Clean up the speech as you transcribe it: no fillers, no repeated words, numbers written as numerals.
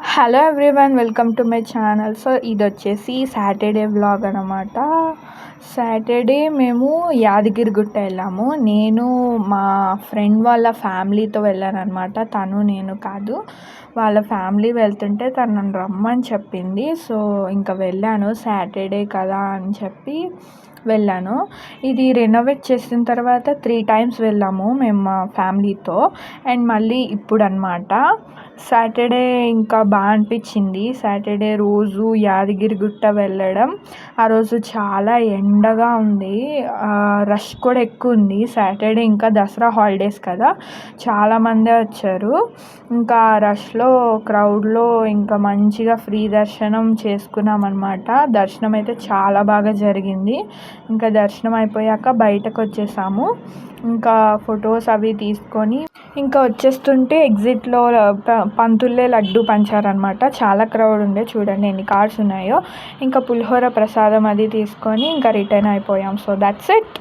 Hello everyone, welcome to my channel. So ఇది వచ్చేసి Saturday vlog అనమాట. సాటర్డే మేము యాదగిరిగుట్ట వెళ్ళాము. నేను మా ఫ్రెండ్ వాళ్ళ ఫ్యామిలీతో వెళ్ళాను అనమాట. తను నేను కాదు, వాళ్ళ ఫ్యామిలీ వెళ్తుంటే తను నన్ను రమ్మని చెప్పింది. సో ఇంకా వెళ్ళాను, సాటర్డే కదా అని చెప్పి వెళ్ళాను. ఇది రెనోవేట్ చేసిన తర్వాత 3 times వెళ్ళాము మేము మా ఫ్యామిలీతో. అండ్ మళ్ళీ ఇప్పుడు అనమాట సాటర్డే ఇంకా బాగా అనిపించింది. సాటర్డే రోజు యాదగిరిగుట్ట వెళ్ళడం. ఆ రోజు చాలా ఎండగా ఉంది, రష్ కూడా ఎక్కువ ఉంది. సాటర్డే ఇంకా దసరా హాలిడేస్ కదా, చాలామందే వచ్చారు. ఇంకా రష్లో క్రౌడ్లో ఇంకా మంచిగా ఫ్రీ దర్శనం చేసుకున్నాం అనమాట. దర్శనం అయితే చాలా బాగా జరిగింది. ఇంకా దర్శనం అయిపోయాక బయటకు వచ్చేసాము. ఇంకా ఫొటోస్ అవి తీసుకొని ఇంకా వచ్చేస్తుంటే ఎగ్జిట్లో పంతుల్లే లడ్డు పంచారనమాట. చాలా క్రౌడ్ ఉండే, చూడండి ఎన్ని కార్స్ ఉన్నాయో. ఇంకా పులిహోర ప్రసాదం అది తీసుకొని ఇంకా రిటర్న్ అయిపోయాం. So that's it.